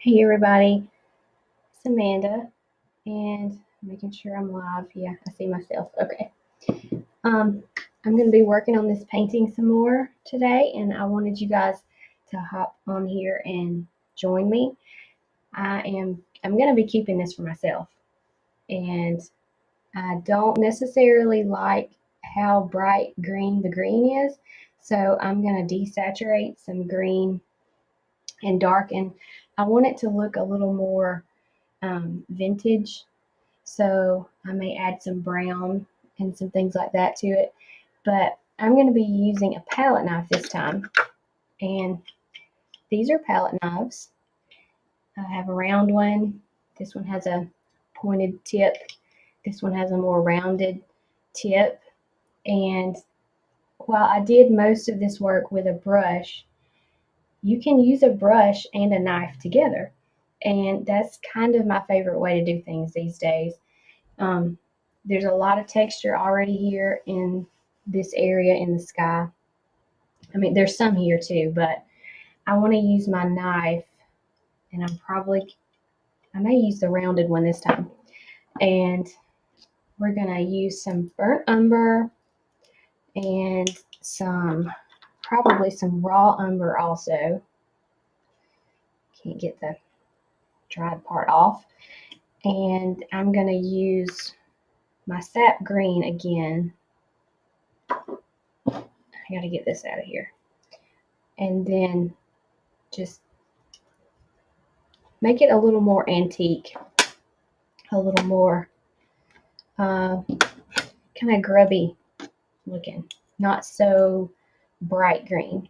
Hey everybody, it's Amanda, and making sure I'm live. Yeah, I see myself. Okay. I'm going to be working on this painting some more today, and I wanted you guys to hop on here and join me. I'm going to be keeping this for myself, and I don't necessarily like how bright green the green is, so I'm going to desaturate some green and darken. I want it to look a little more vintage. So I may add some brown and some things like that to it. But I'm going to be using a palette knife this time. And these are palette knives. I have a round one. This one has a pointed tip. This one has a more rounded tip. And while I did most of this work with a brush, you can use a brush and a knife together. And that's kind of my favorite way to do things these days. There's a lot of texture already here in this area in the sky. I mean, there's some here too, but I want to use my knife, and I may use the rounded one this time. And we're going to use some burnt umber and probably some raw umber also. Can't get the dried part off. And I'm going to use my sap green again. I got to get this out of here. And then just make it a little more antique, a little more kind of grubby looking, not so bright green.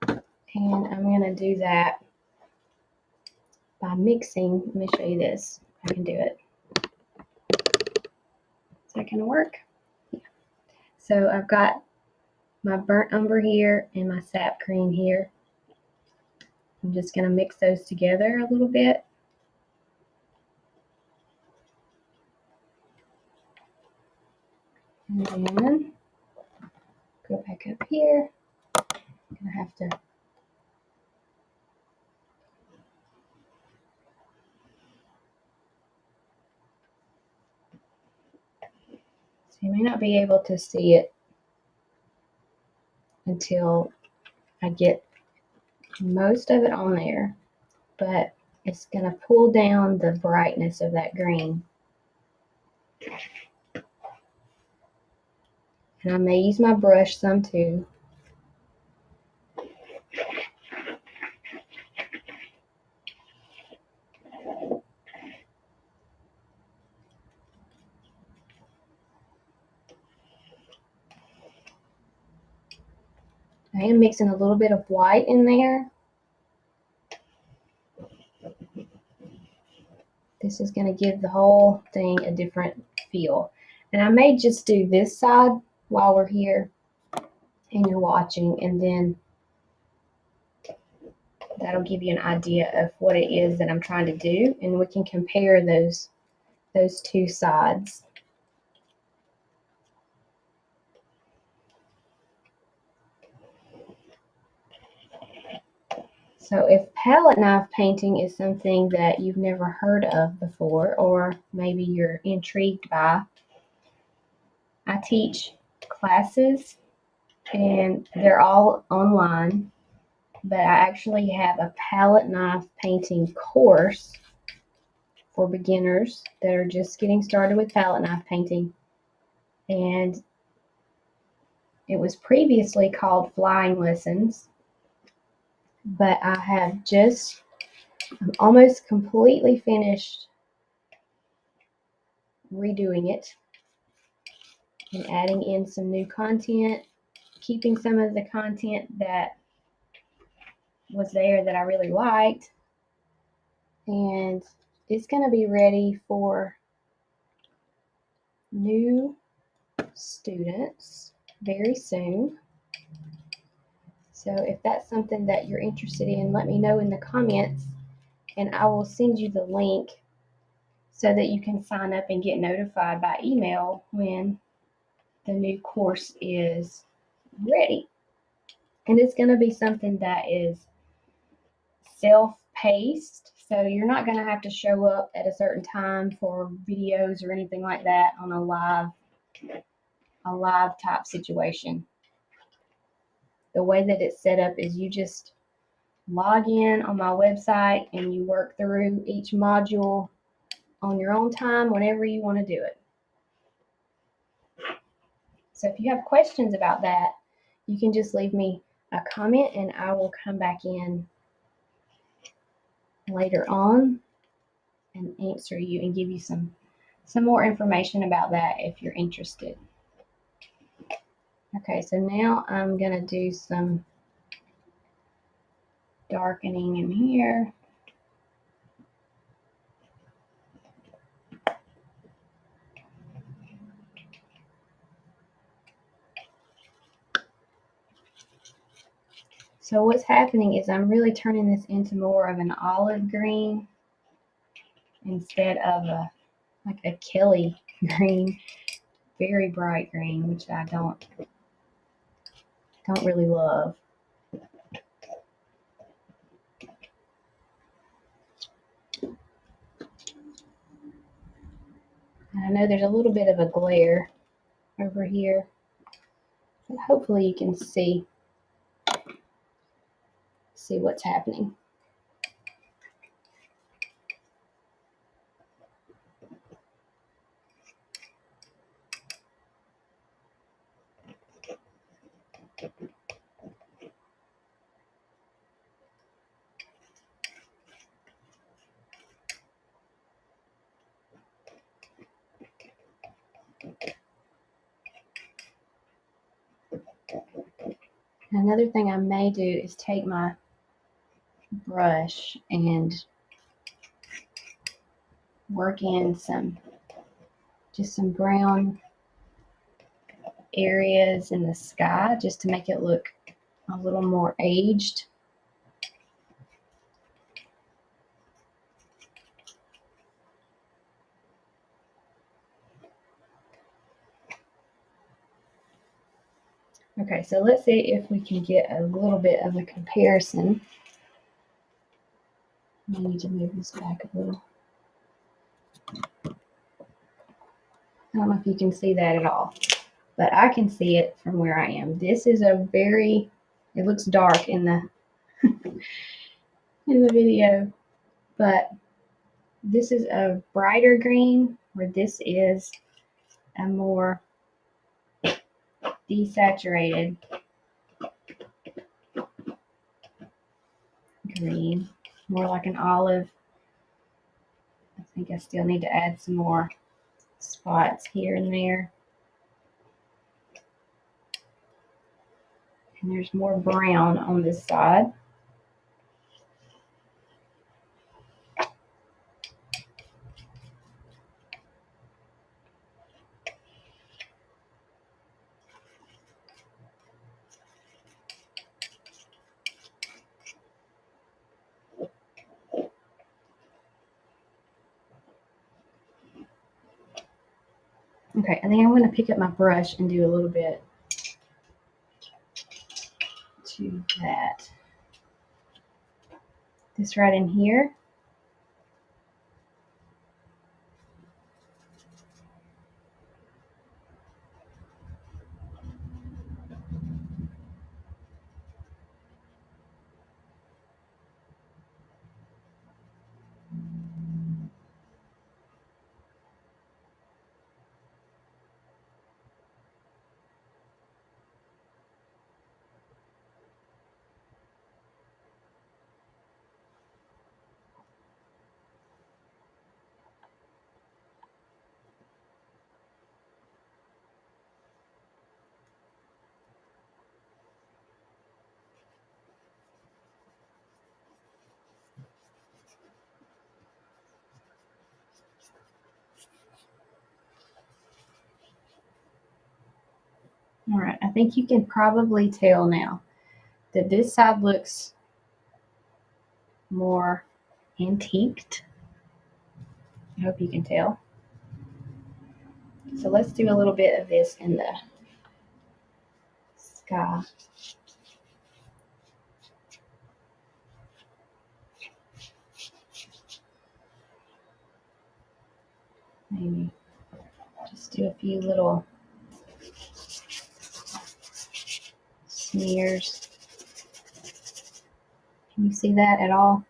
And I'm going to do that by mixing. Let me show you this. I can do it. Is that going to work? Yeah. So I've got my burnt umber here and my sap green here. I'm just going to mix those together a little bit. And then go back up here. I'm going to have to so you may not be able to see it until I get most of it on there, but it's going to pull down the brightness of that green. And I may use my brush some too. I am mixing a little bit of white in there. This is going to give the whole thing a different feel. And I may just do this side while we're here and you're watching, and then that'll give you an idea of what it is that I'm trying to do, and we can compare those two sides. So if palette knife painting is something that you've never heard of before, or maybe you're intrigued by, I teach classes and they're all online, but I actually have a palette knife painting course for beginners that are just getting started with palette knife painting. And it was previously called Flying Lessons, but I have I'm almost completely finished redoing it and adding in some new content, keeping some of the content that was there that I really liked, and it's going to be ready for new students very soon. So if that's something that you're interested in, let me know in the comments, and I will send you the link so that you can sign up and get notified by email when the new course is ready. And it's going to be something that is self-paced, so you're not going to have to show up at a certain time for videos or anything like that on a live type situation. The way that it's set up is you just log in on my website and you work through each module on your own time whenever you want to do it. So if you have questions about that, you can just leave me a comment and I will come back in later on and answer you and give you some more information about that if you're interested. Okay, so now I'm going to do some darkening in here. So what's happening is I'm really turning this into more of an olive green instead of like a Kelly green, very bright green, which I don't really love. And I know there's a little bit of a glare over here, but hopefully you can see what's happening. Another thing I may do is take my brush and work in just some brown areas in the sky just to make it look a little more aged. Okay, so let's see if we can get a little bit of a comparison. I need to move this back a little. I don't know if you can see that at all, but I can see it from where I am. This is it looks dark in the in the video, but this is a brighter green, where this is a more desaturated green, more like an olive. I think I still need to add some more spots here and there. And there's more brown on this side. Okay, I think I'm going to pick up my brush and do a little bit to that. This right in here. All right, I think you can probably tell now that this side looks more antiqued. I hope you can tell. So let's do a little bit of this in the sky. maybe just do a few little smears. Can you see that at all?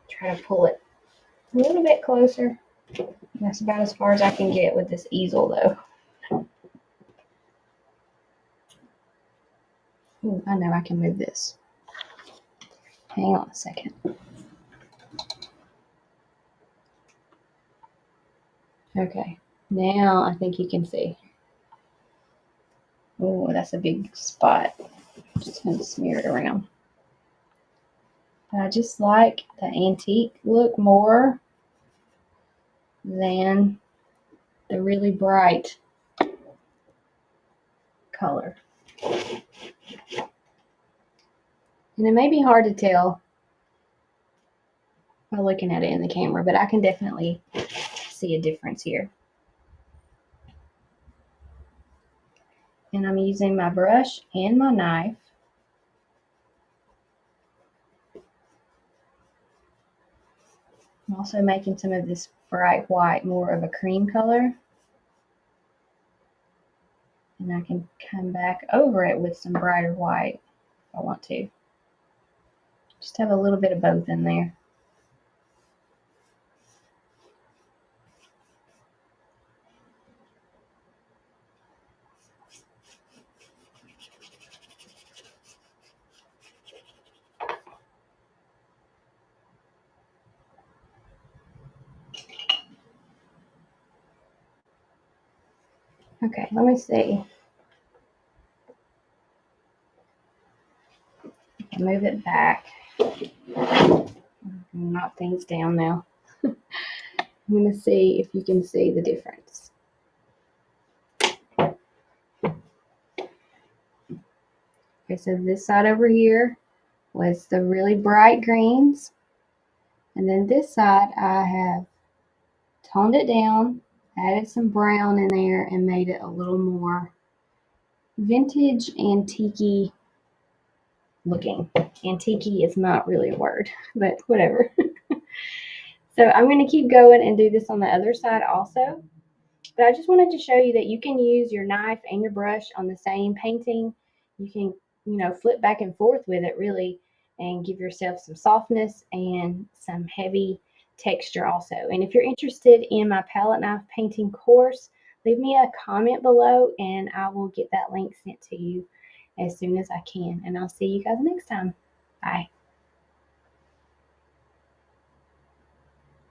Try to pull it a little bit closer. That's about as far as I can get with this easel though. Ooh, I know I can move this. Hang on a second. Okay, now I think you can see. Oh, that's a big spot. Just gonna smear it around. I just like the antique look more than the really bright color. And it may be hard to tell by looking at it in the camera, but I can definitely see a difference here. And I'm using my brush and my knife. I'm also making some of this bright white more of a cream color. And I can come back over it with some brighter white if I want to. Just have a little bit of both in there. Okay, let me see. Move it back. Knock things down now. I'm going to see if you can see the difference. Okay, so this side over here was the really bright greens. And then this side I have toned it down, added some brown in there, and made it a little more vintage antique looking. Antique is not really a word, but whatever. So I'm going to keep going and do this on the other side also. But I just wanted to show you that you can use your knife and your brush on the same painting. You can, flip back and forth with it really and give yourself some softness and some heavy texture also. And if you're interested in my palette knife painting course, leave me a comment below and I will get that link sent to you as soon as I can. And I'll see you guys next time. Bye.